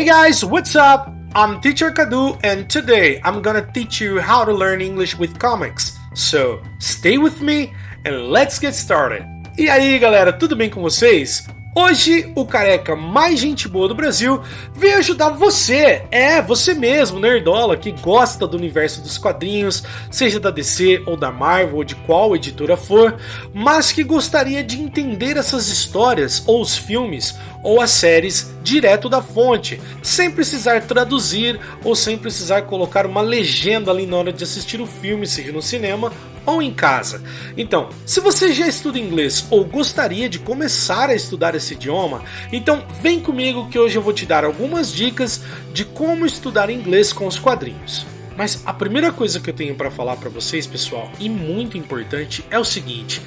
Hey guys, what's up? I'm Teacher Kadu and today I'm gonna teach you how to learn English with comics. So, stay with me and let's get started. E aí galera, tudo bem com vocês? Hoje, o careca mais gente boa do Brasil veio ajudar você, você mesmo, nerdola, que gosta do universo dos quadrinhos, seja da DC ou da Marvel ou de qual editora for, mas que gostaria de entender essas histórias, ou os filmes, ou as séries direto da fonte, sem precisar traduzir ou sem precisar colocar uma legenda ali na hora de assistir o filme, seja no cinema ou em casa. Então, se você já estuda inglês ou gostaria de começar a estudar esse idioma, então vem comigo que hoje eu vou te dar algumas dicas de como estudar inglês com os quadrinhos. Mas a primeira coisa que eu tenho para falar para vocês, pessoal, e muito importante, é o seguinte: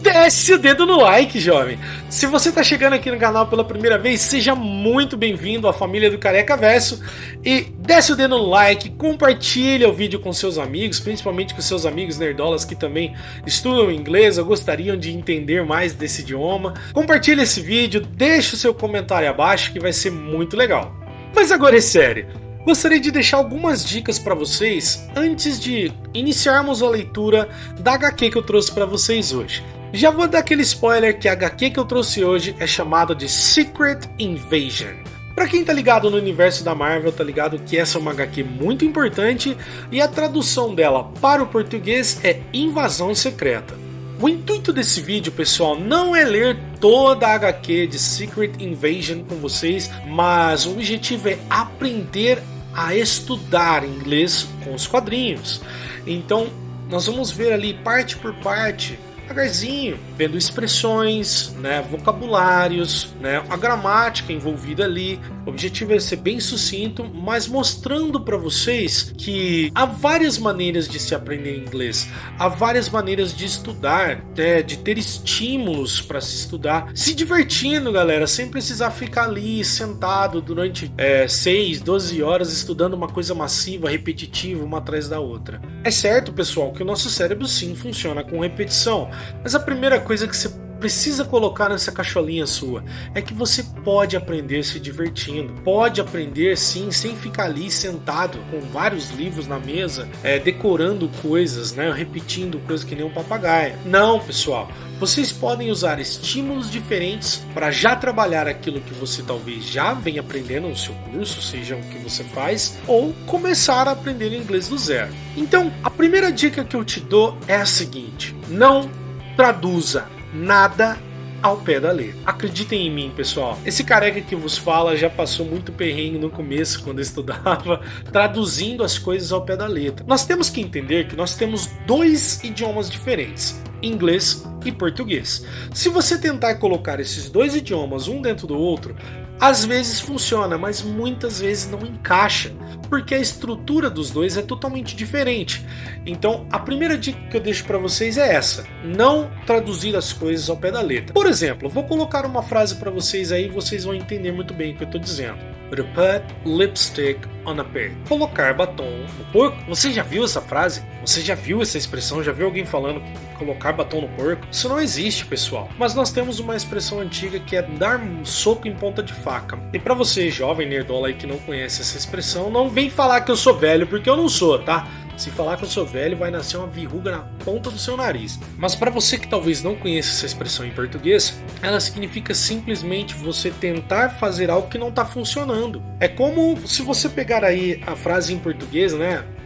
desce o dedo no like, jovem! Se você tá chegando aqui no canal pela primeira vez, seja muito bem-vindo à família do Careca Verso. E desce o dedo no like, compartilha o vídeo com seus amigos, principalmente com seus amigos nerdolas que também estudam inglês ou gostariam de entender mais desse idioma. Compartilha esse vídeo, deixa o seu comentário abaixo que vai ser muito legal. Mas agora é sério. Gostaria de deixar algumas dicas para vocês antes de iniciarmos a leitura da HQ que eu trouxe para vocês hoje. Já vou dar aquele spoiler que a HQ que eu trouxe hoje é chamada de Secret Invasion. Para quem tá ligado no universo da Marvel, tá ligado que essa é uma HQ muito importante e a tradução dela para o português é Invasão Secreta. O intuito desse vídeo, pessoal, não é ler toda a HQ de Secret Invasion com vocês, mas o objetivo é aprender a estudar inglês com os quadrinhos. Então, nós vamos ver ali parte por parte, devagarzinho, vendo expressões, vocabulários, a gramática envolvida ali. O objetivo é ser bem sucinto, mas mostrando para vocês que há várias maneiras de se aprender inglês, há várias maneiras de estudar, de ter estímulos para se estudar, se divertindo, galera, sem precisar ficar ali sentado durante 6, 12 horas estudando uma coisa massiva, repetitiva, uma atrás da outra. É certo, pessoal, que o nosso cérebro sim funciona com repetição, mas a primeira coisa que você precisa colocar nessa cacholinha sua é que você pode aprender se divertindo, pode aprender sim sem ficar ali sentado com vários livros na mesa, decorando coisas, repetindo coisas que nem um papagaio. Não, pessoal, vocês podem usar estímulos diferentes para já trabalhar aquilo que você talvez já venha aprendendo no seu curso, seja o que você faz, ou começar a aprender inglês do zero. Então, a primeira dica que eu te dou é a seguinte: não traduza nada ao pé da letra. Acreditem em mim, pessoal. Esse careca que vos fala já passou muito perrengue no começo, quando eu estudava, traduzindo as coisas ao pé da letra. Nós temos que entender que nós temos dois idiomas diferentes: inglês e português. Se você tentar colocar esses dois idiomas um dentro do outro, às vezes funciona, mas muitas vezes não encaixa, porque a estrutura dos dois é totalmente diferente. Então, a primeira dica que eu deixo para vocês é essa: não traduzir as coisas ao pé da letra. Por exemplo, eu vou colocar uma frase para vocês aí e vocês vão entender muito bem o que eu estou dizendo. To put lipstick on a pig. Colocar batom no porco. Você já viu essa frase? Você já viu essa expressão? Já viu alguém falando colocar batom no porco? Isso não existe, pessoal. Mas nós temos uma expressão antiga que é dar um soco em ponta de faca. E pra você, jovem nerdola aí que não conhece essa expressão, não vem falar que eu sou velho, porque eu não sou, tá? Se falar que eu sou velho, vai nascer uma verruga na ponta do seu nariz. Mas para você que talvez não conheça essa expressão em português, ela significa simplesmente você tentar fazer algo que não está funcionando. É como se você pegar aí a frase em português,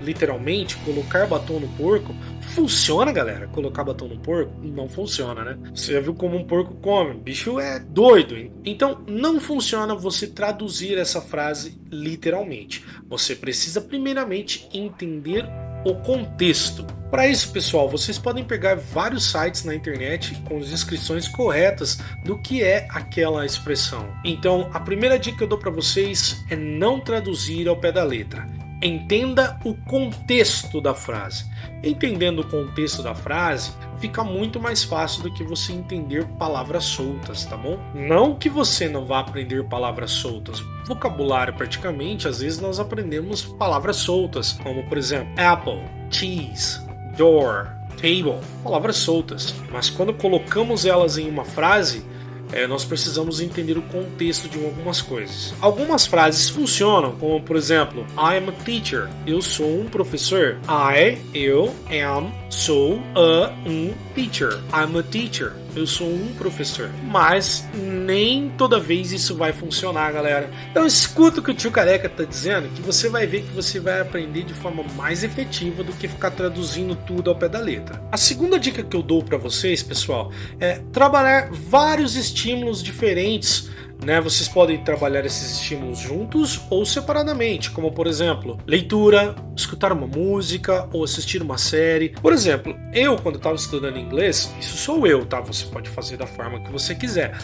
literalmente, colocar batom no porco. Funciona, galera? Colocar batom no porco? Não funciona, Você já viu como um porco come? O bicho é doido, hein? Então, não funciona você traduzir essa frase literalmente. Você precisa primeiramente entender o contexto. Para isso, pessoal, vocês podem pegar vários sites na internet com as descrições corretas do que é aquela expressão. Então, a primeira dica que eu dou para vocês é não traduzir ao pé da letra. Entenda o contexto da frase. Entendendo o contexto da frase, fica muito mais fácil do que você entender palavras soltas, tá bom? Não que você não vá aprender palavras soltas. Vocabulário, praticamente, às vezes nós aprendemos palavras soltas, como por exemplo, apple, cheese, door, table, palavras soltas. Mas quando colocamos elas em uma frase, nós precisamos entender o contexto de algumas coisas. Algumas frases funcionam, como por exemplo, I am a teacher. Eu sou um professor. Eu am, sou um teacher. I'm a teacher. Eu sou um professor. Mas nem toda vez isso vai funcionar, galera. Então escuta o que o tio Careca tá dizendo, que você vai ver que você vai aprender de forma mais efetiva do que ficar traduzindo tudo ao pé da letra. A segunda dica que eu dou para vocês, pessoal, é trabalhar vários estímulos diferentes. Vocês podem trabalhar esses estímulos juntos ou separadamente, como por exemplo, leitura, escutar uma música ou assistir uma série. Por exemplo, eu quando estava estudando inglês, isso sou eu, tá? Você pode fazer da forma que você quiser.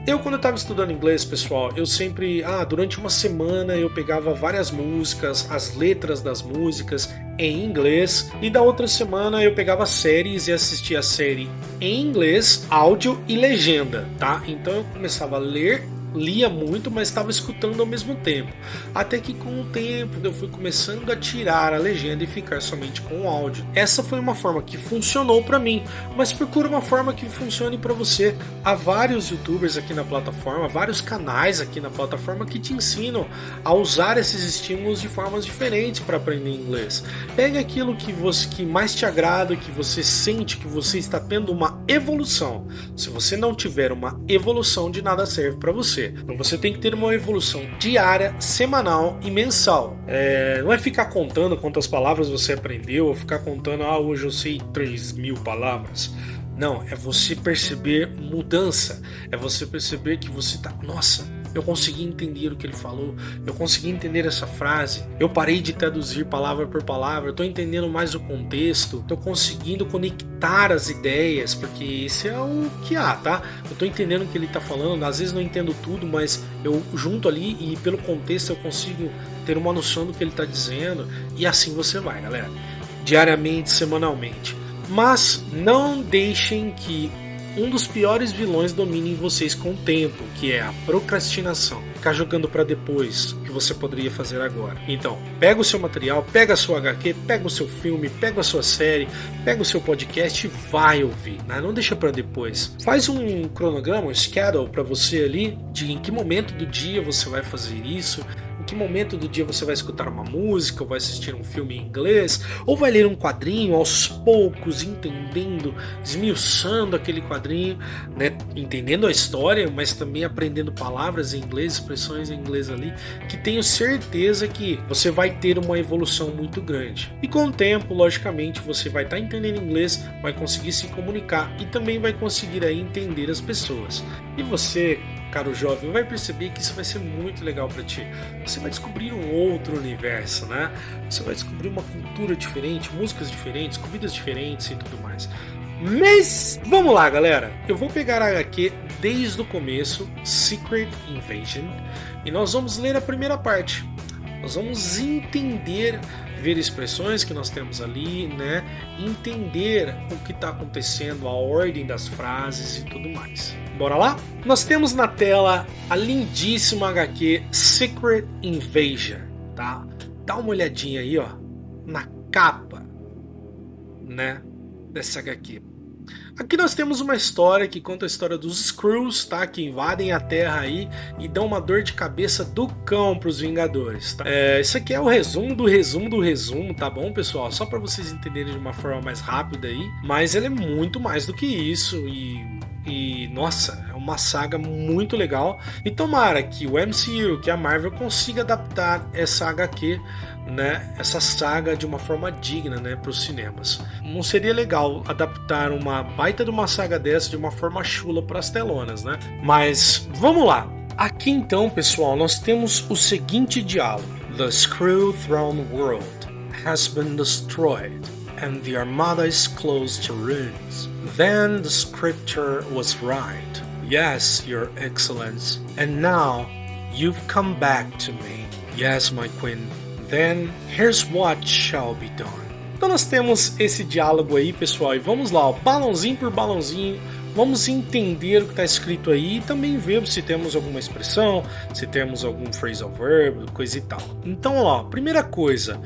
Eu quando estava estudando inglês, pessoal, eu sempre, durante uma semana eu pegava várias músicas, as letras das músicas em inglês, e da outra semana eu pegava séries e assistia a série em inglês, áudio e legenda, tá? Então eu começava a lia muito, mas estava escutando ao mesmo tempo. Até que com o tempo eu fui começando a tirar a legenda e ficar somente com o áudio. Essa foi uma forma que funcionou para mim, mas procura uma forma que funcione para você. Há vários youtubers aqui na plataforma, vários canais aqui na plataforma que te ensinam a usar esses estímulos de formas diferentes para aprender inglês. Pegue aquilo que mais te agrada, que você sente que você está tendo uma evolução. Se você não tiver uma evolução, de nada serve para você. Então você tem que ter uma evolução diária, semanal e mensal. Não é ficar contando quantas palavras você aprendeu, ou ficar contando, hoje eu sei 3.000 palavras. Não, é você perceber mudança. É você perceber que você tá... Nossa, eu consegui entender o que ele falou, eu consegui entender essa frase, eu parei de traduzir palavra por palavra, eu tô entendendo mais o contexto, tô conseguindo conectar as ideias, porque esse é o que há, tá? Eu tô entendendo o que ele tá falando, às vezes não entendo tudo, mas eu junto ali e pelo contexto eu consigo ter uma noção do que ele tá dizendo, e assim você vai, galera, diariamente, semanalmente. Mas não deixem que um dos piores vilões domine vocês com o tempo, que é a procrastinação. Ficar jogando para depois o que você poderia fazer agora. Então, pega o seu material, pega a sua HQ, pega o seu filme, pega a sua série, pega o seu podcast e vai ouvir, né? Não deixa para depois. Faz um cronograma, um schedule para você ali, de em que momento do dia você vai fazer isso, em que momento do dia você vai escutar uma música, ou vai assistir um filme em inglês, ou vai ler um quadrinho aos poucos, entendendo, esmiuçando aquele quadrinho, né? Entendendo a história, mas também aprendendo palavras em inglês, expressões em inglês ali, que tenho certeza que você vai ter uma evolução muito grande. E com o tempo, logicamente, você vai estar entendendo inglês, vai conseguir se comunicar e também vai conseguir aí entender as pessoas. E você, caro jovem, vai perceber que isso vai ser muito legal para ti. Você vai descobrir um outro universo, né? Você vai descobrir uma cultura diferente, músicas diferentes, comidas diferentes e tudo mais. Mas vamos lá, galera. Eu vou pegar a HQ desde o começo, Secret Invasion, e nós vamos ler a primeira parte. Nós vamos entender, ver expressões que nós temos ali, né? Entender o que está acontecendo, a ordem das frases e tudo mais. Bora lá? Nós temos na tela a lindíssima HQ Secret Invasion, tá? Dá uma olhadinha aí, ó, na capa, né, dessa HQ. Aqui nós temos uma história que conta a história dos Skrulls, tá? Que invadem a Terra aí e dão uma dor de cabeça do cão pros Vingadores, tá? Isso aqui é o resumo do resumo do resumo, tá bom, pessoal? Só para vocês entenderem de uma forma mais rápida aí, mas ele é muito mais do que isso e nossa, é uma saga muito legal. E tomara que o MCU, que a Marvel consiga adaptar essa HQ, né, essa saga de uma forma digna, né, para os cinemas. Não seria legal adaptar uma baita de uma saga dessa de uma forma chula para as telonas, né? Mas vamos lá. Aqui então, pessoal, nós temos o seguinte diálogo: The Skrull Throne World has been destroyed and the Armada is close to ruins. Then the scripture was right. Yes, Your Excellence. And now you've come back to me. Yes, my Queen. Then here's what shall be done. Então nós temos esse diálogo aí, pessoal, e vamos lá, ó, balãozinho por balãozinho, vamos entender o que está escrito aí e também ver se temos alguma expressão, se temos algum phrasal verb, coisa e tal. Então, ó, primeira coisa,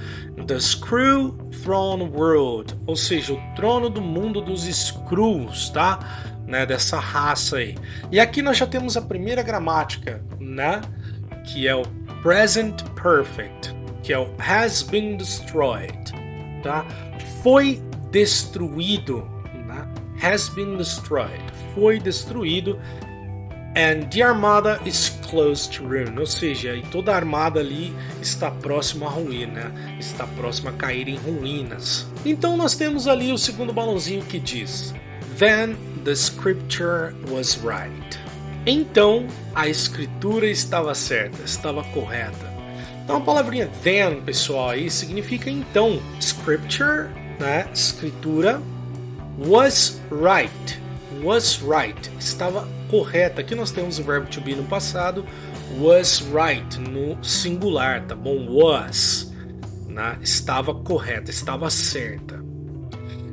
The Skrull Throne World, ou seja, o trono do mundo dos Skrulls, tá? né, dessa raça aí. E aqui nós já temos a primeira gramática, né, que é o present perfect, que é o has been destroyed, tá? Foi destruído, né? Has been destroyed, foi destruído. And the armada is close to ruin, ou seja, e toda a armada ali está próxima à ruína, está próxima a cair em ruínas. Então nós temos ali o segundo balãozinho que diz: Then the scripture was right. Então a escritura estava certa, estava correta. Então a palavrinha then, pessoal, aí significa então. Scripture, né? Escritura. Was right. Was right. Estava correta. Aqui nós temos o verbo to be no passado. Was right no singular, tá bom? Was, né? Estava correta, estava certa.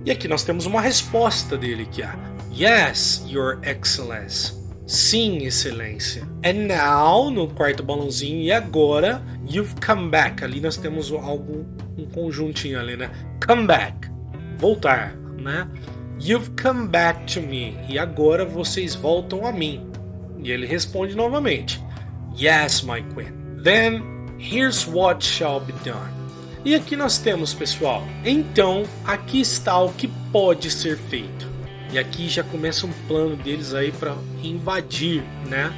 E aqui nós temos uma resposta dele que é Yes, Your Excellence. Sim, excelência. And now, no quarto balãozinho, e agora, you've come back. Ali nós temos algo, um conjuntinho ali, né? Come back. Voltar, né? You've come back to me. E agora vocês voltam a mim. E ele responde novamente. Yes, my queen. Then, here's what shall be done. E aqui nós temos, pessoal, então, aqui está o que pode ser feito. E aqui já começa um plano deles aí para invadir, né,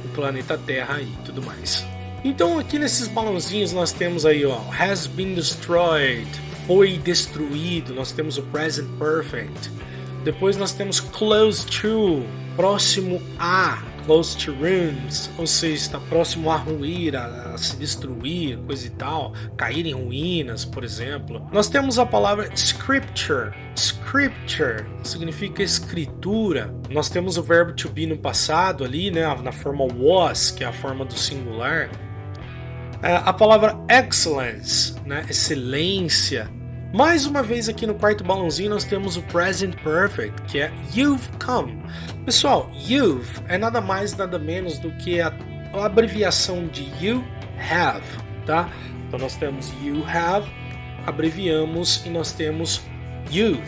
o planeta Terra e tudo mais. Então aqui nesses balãozinhos nós temos aí, ó, has been destroyed, foi destruído. Nós temos o present perfect. Depois nós temos close to, próximo a, close to ruins, ou seja, está próximo a ruir, a se destruir, coisa e tal, cair em ruínas, por exemplo. Nós temos a palavra scripture. Scripture significa escritura. Nós temos o verbo to be no passado ali, né, na forma was, que é a forma do singular. A palavra excellence, né, excelência. Mais uma vez aqui no quarto balãozinho nós temos o present perfect, que é you've come. Pessoal, you've é nada mais nada menos do que a abreviação de you have, tá? Então nós temos you have, abreviamos e nós temos you've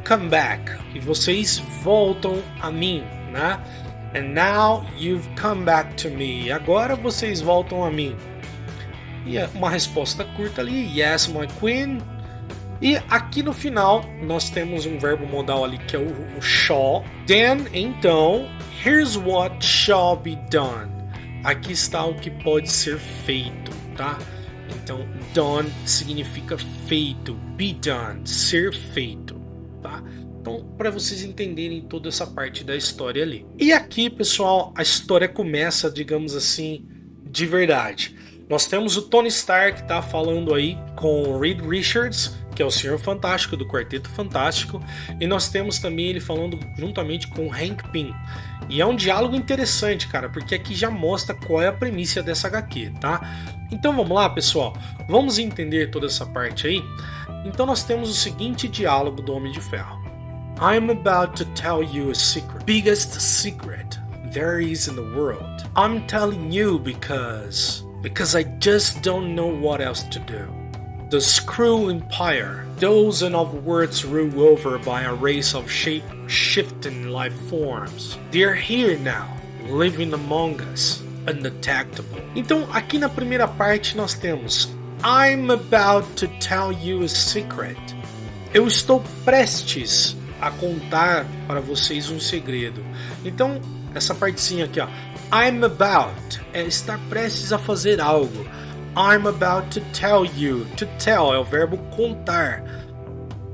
come back, e vocês voltam a mim, né? And now you've come back to me. E agora vocês voltam a mim. E uma resposta curta ali, yes, my queen. E aqui no final nós temos um verbo modal ali que é o shall. Then, então, here's what shall be done. Aqui está o que pode ser feito, tá? Então, done significa feito, be done, ser feito, tá? Então, para vocês entenderem toda essa parte da história ali. E aqui, pessoal, a história começa, digamos assim, de verdade. Nós temos o Tony Stark, tá falando aí com o Reed Richards, que é o Senhor Fantástico do Quarteto Fantástico, e nós temos também ele falando juntamente com o Hank Pym. E é um diálogo interessante, cara, porque aqui já mostra qual é a premissa dessa HQ, tá? Então vamos lá, pessoal, vamos entender toda essa parte aí. Então nós temos o seguinte diálogo do Homem de Ferro. I'm about to tell you a secret, biggest secret there is in the world. I'm telling you because I just don't know what else to do. The Skrull Empire, dozens of worlds ruled over by a race of shape-shifting life forms. They're here now, living among us, undetectable. Então, aqui na primeira parte nós temos I'm about to tell you a secret. Eu estou prestes a contar para vocês um segredo. Então, essa partezinha aqui, ó. I'm about é estar prestes a fazer algo. I'm about to tell you. To tell é o verbo contar.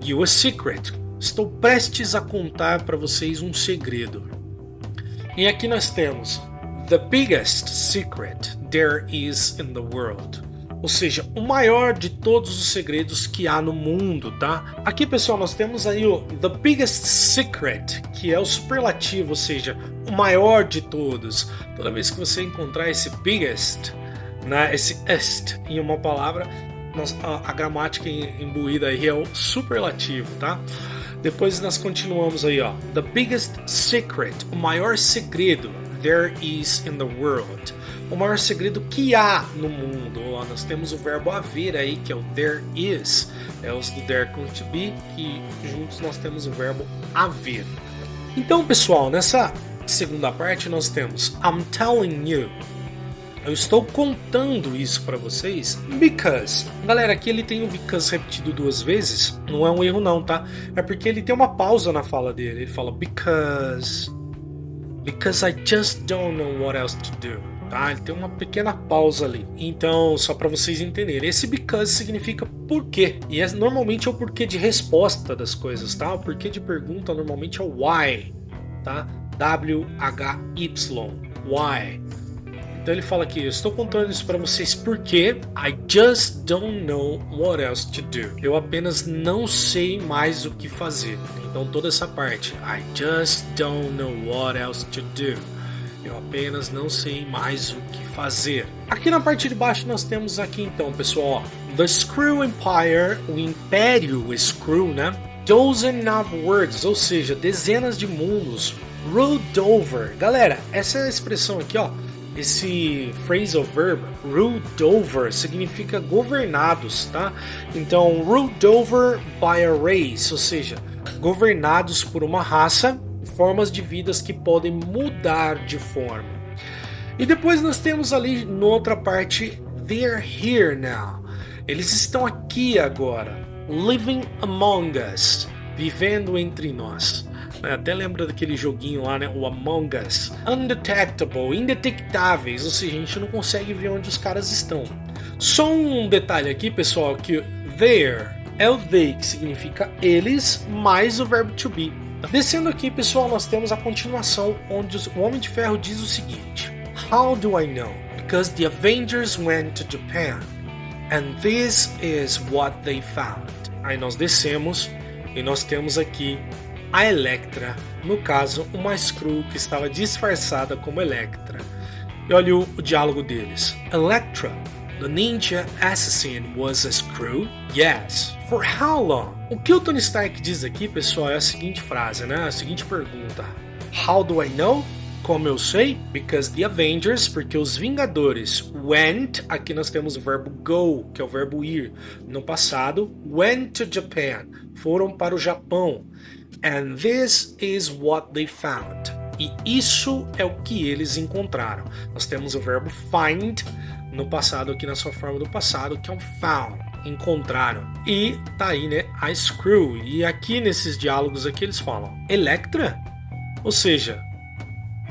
You a secret. Estou prestes a contar para vocês um segredo. E aqui nós temos the biggest secret there is in the world. Ou seja, o maior de todos os segredos que há no mundo, tá? Aqui, pessoal, nós temos aí o the biggest secret, que é o superlativo, ou seja, o maior de todos. Toda vez que você encontrar esse biggest, né, esse est em uma palavra, a gramática imbuída aí é o superlativo, tá? Depois nós continuamos aí, ó. The biggest secret, o maior segredo, there is in the world. O maior segredo que há no mundo. Ó, nós temos o verbo haver aí, que é o there is. É os do there going to be, que juntos nós temos o verbo haver. Então, pessoal, nessa segunda parte nós temos I'm telling you. Eu estou contando isso para vocês because. Galera, aqui ele tem o because repetido 2 vezes. Não é um erro não, tá? É porque ele tem uma pausa na fala dele. Ele fala because I just don't know what else to do. Tá? Ele tem uma pequena pausa ali. Então, só para vocês entenderem. Esse because significa porquê. E normalmente é o porquê de resposta das coisas, tá? O porquê de pergunta normalmente é o why. Tá? W-H-Y. Why. Então ele fala aqui, eu estou contando isso para vocês porque I just don't know what else to do. Eu apenas não sei mais o que fazer. Então toda essa parte, I just don't know what else to do. Eu apenas não sei mais o que fazer. Aqui na parte de baixo nós temos aqui então, pessoal, ó, The Screw Empire, o Império Screw, né? Dozen of words, ou seja, dezenas de mundos. Ruled over. Galera, essa expressão aqui, ó, esse phrasal verb, ruled over, significa governados, tá? Então, ruled over by a race, ou seja, governados por uma raça, formas de vidas que podem mudar de forma. E depois nós temos ali, na outra parte, they're here now. Eles estão aqui agora, living among us, vivendo entre nós. Até lembra daquele joguinho lá, né? O Among Us. Undetectable, indetectáveis, ou seja, a gente não consegue ver onde os caras estão. Só um detalhe aqui, pessoal, que there é o they, que significa eles, mais o verbo to be. Descendo aqui, pessoal, nós temos a continuação, onde o Homem de Ferro diz o seguinte: How do I know? Because the Avengers went to Japan, and this is what they found. Aí nós descemos e nós temos aqui a Elektra, no caso, uma Skrull que estava disfarçada como Elektra. E olha o diálogo deles. Elektra, the ninja assassin was a Skrull? Yes. For how long? O que o Tony Stark diz aqui, pessoal, é a seguinte frase, né? A seguinte pergunta. How do I know? Como eu sei? Because the Avengers, porque os Vingadores went, aqui nós temos o verbo go, que é o verbo ir, no passado, went to Japan, foram para o Japão. And this is what they found. E isso é o que eles encontraram. Nós temos o verbo find no passado aqui na sua forma do passado, que é um found, encontraram. E tá aí, né, a Skrull. E aqui nesses diálogos aqui eles falam Elektra? Ou seja,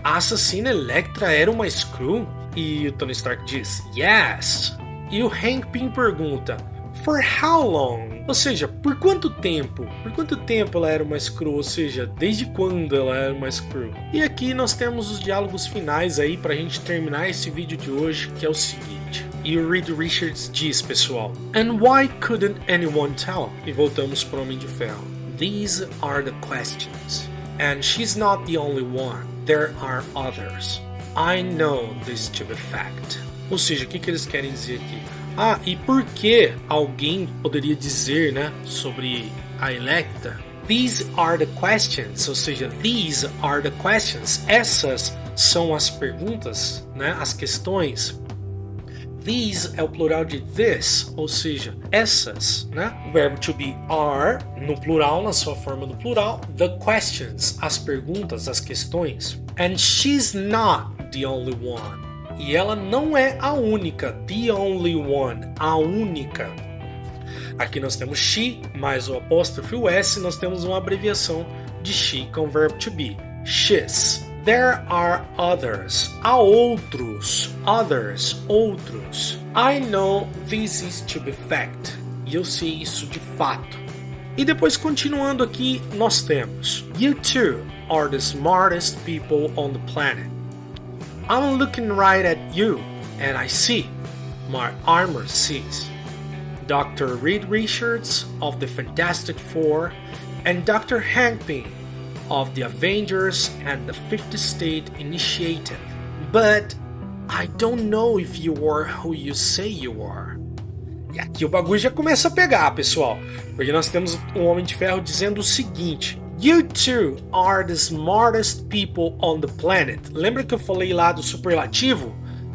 a assassina Elektra era uma Skrull? E o Tony Stark diz yes. E o Hank Pym pergunta For how long? Ou seja, por quanto tempo? Por quanto tempo ela era uma Skrull? Ou seja, desde quando ela era uma Skrull? E aqui nós temos os diálogos finais aí pra gente terminar esse vídeo de hoje, que é o seguinte. E o Reed Richards diz, pessoal, And why couldn't anyone tell? E voltamos pro Homem de Ferro. These are the questions. And she's not the only one. There are others. I know this to be fact. Ou seja, o que eles querem dizer aqui? Ah, e por que alguém poderia dizer, né, sobre a Elektra? These are the questions, ou seja, these are the questions. Essas são as perguntas, né, as questões. These é o plural de this, ou seja, essas, né? O verbo to be are, no plural, na sua forma do plural. The questions, as perguntas, as questões. And she's not the only one. E ela não é a única, the only one, a única. Aqui nós temos she, mais o apóstrofe o S, nós temos uma abreviação de she com o verbo to be, she's. There are others, há outros, others, outros. I know this is to be fact, e eu sei isso de fato. E depois continuando aqui, nós temos You two are the smartest people on the planet. I'm looking right at you, and I see, my armor sees. Dr. Reed Richards of the Fantastic Four and Dr. Hank Pym of the Avengers and the 50th State Initiative. But I don't know if you are who you say you are. E aqui o bagulho já começa a pegar, pessoal, porque nós temos um Homem de Ferro dizendo o seguinte: You two are the smartest people on the planet. Lembra que eu falei lá do superlativo?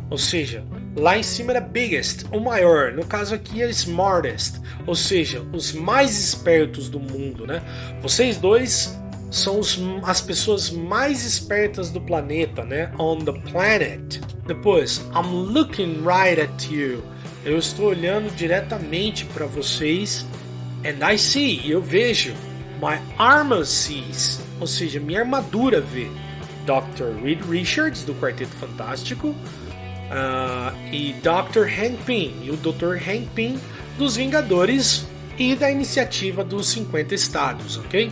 Ou seja, lá em cima era biggest, o maior. No caso aqui é smartest, ou seja, os mais espertos do mundo, né? Vocês dois são as pessoas mais espertas do planeta, né? On the planet. Depois, I'm looking right at you. Eu estou olhando diretamente para vocês. And I see, eu vejo. My armor sees, ou seja, minha armadura vê. Dr. Reed Richards, do Quarteto Fantástico, e Dr. Hank Pym, e o Dr. Hank Pym, dos Vingadores e da iniciativa dos 50 estados, ok?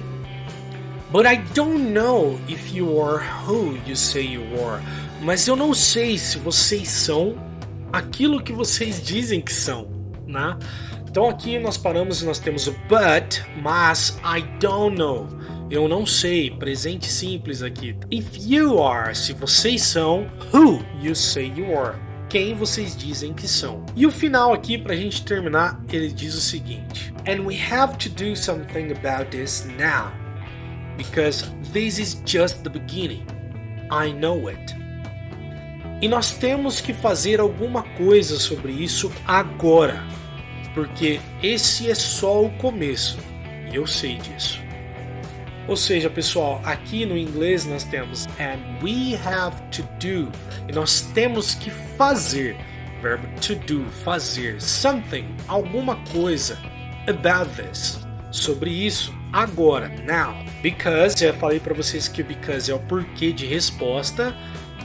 But I don't know if you are who you say you are. Mas eu não sei se vocês são aquilo que vocês dizem que são, né? Então aqui nós paramos e nós temos o but, mas I don't know. Eu não sei, presente simples aqui. If you are, se vocês são, who you say you are. Quem vocês dizem que são. E o final aqui, pra gente terminar, ele diz o seguinte. And we have to do something about this now. Because this is just the beginning. I know it. E nós temos que fazer alguma coisa sobre isso agora. Porque esse é só o começo, e eu sei disso. Ou seja, pessoal, aqui no inglês nós temos and we have to do, e nós temos que fazer, verbo to do, fazer, something, alguma coisa, about this, sobre isso, agora, now. Because, eu falei para vocês que o because é o porquê de resposta.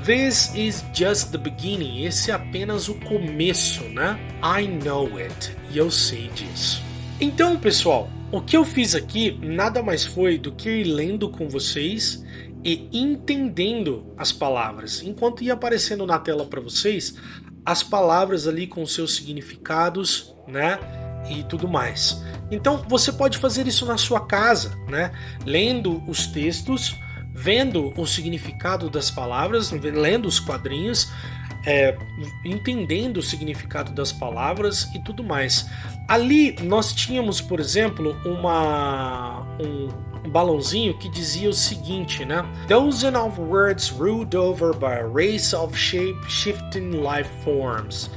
This is just the beginning. Esse é apenas o começo, né? I know it. E eu sei disso. Então, pessoal, o que eu fiz aqui nada mais foi do que ir lendo com vocês e entendendo as palavras. Enquanto ia aparecendo na tela para vocês as palavras ali com seus significados, né? E tudo mais. Então, você pode fazer isso na sua casa, né? Lendo os textos, vendo o significado das palavras, lendo os quadrinhos, entendendo o significado das palavras e tudo mais. Ali nós tínhamos, por exemplo, um balãozinho que dizia o seguinte, né? Dozens of words ruled over by a race of shape-shifting life forms.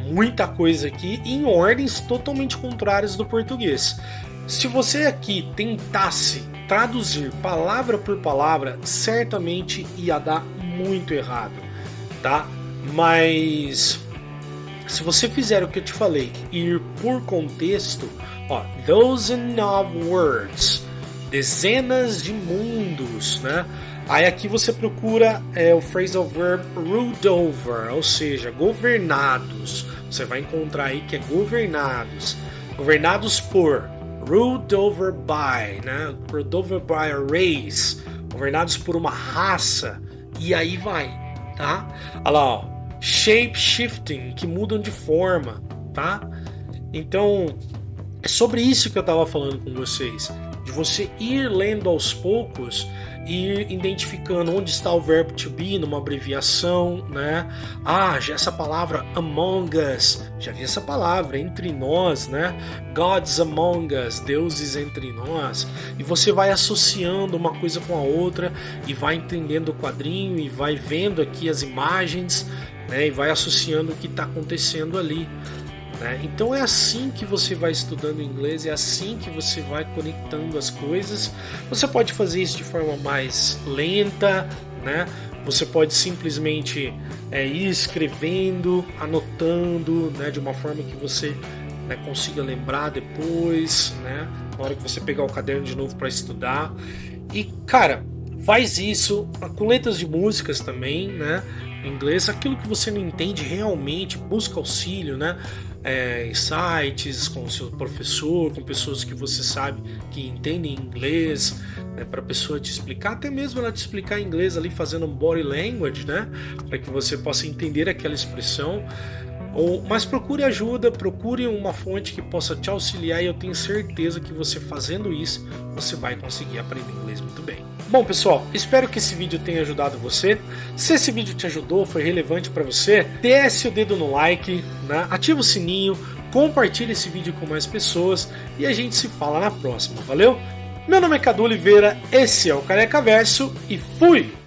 Muita coisa aqui em ordens totalmente contrárias do português. Se você aqui tentasse traduzir palavra por palavra, certamente ia dar muito errado, tá? Mas se você fizer o que eu te falei, ir por contexto, ó, dozens of words, dezenas de mundos, né? Aí aqui você procura o phrasal verb ruled over, ou seja, governados. Você vai encontrar aí que é governados, governados por. Ruled over by, né? Ruled over by a race, governados por uma raça, e aí vai, tá? Olha lá, ó, shape shifting, que mudam de forma, tá? Então, é sobre isso que eu tava falando com vocês, de você ir lendo aos poucos e ir identificando onde está o verbo to be numa abreviação, né? Já essa palavra among us, já vi essa palavra, entre nós, né? Gods among us, deuses entre nós. E você vai associando uma coisa com a outra e vai entendendo o quadrinho e vai vendo aqui as imagens, né? E vai associando o que está acontecendo ali. Então é assim que você vai estudando inglês, é assim que você vai conectando as coisas. Você pode fazer isso de forma mais lenta, né? Você pode simplesmente ir escrevendo, anotando, né? De uma forma que você consiga lembrar depois, né? Na hora que você pegar o caderno de novo para estudar. E cara, faz isso com letras de músicas também, né? Em inglês, aquilo que você não entende realmente, busca auxílio, né? Em sites, com o seu professor, com pessoas que você sabe que entendem inglês, né? Para a pessoa te explicar, até mesmo ela te explicar em inglês ali fazendo um body language, né? Para que você possa entender aquela expressão. Mas procure ajuda, procure uma fonte que possa te auxiliar e eu tenho certeza que você fazendo isso, você vai conseguir aprender inglês muito bem. Bom pessoal, espero que esse vídeo tenha ajudado você. Se esse vídeo te ajudou, foi relevante para você, desce o dedo no like, né? Ativa o sininho, compartilhe esse vídeo com mais pessoas e a gente se fala na próxima, valeu? Meu nome é Cadu Oliveira, esse é o Careca Verso e fui!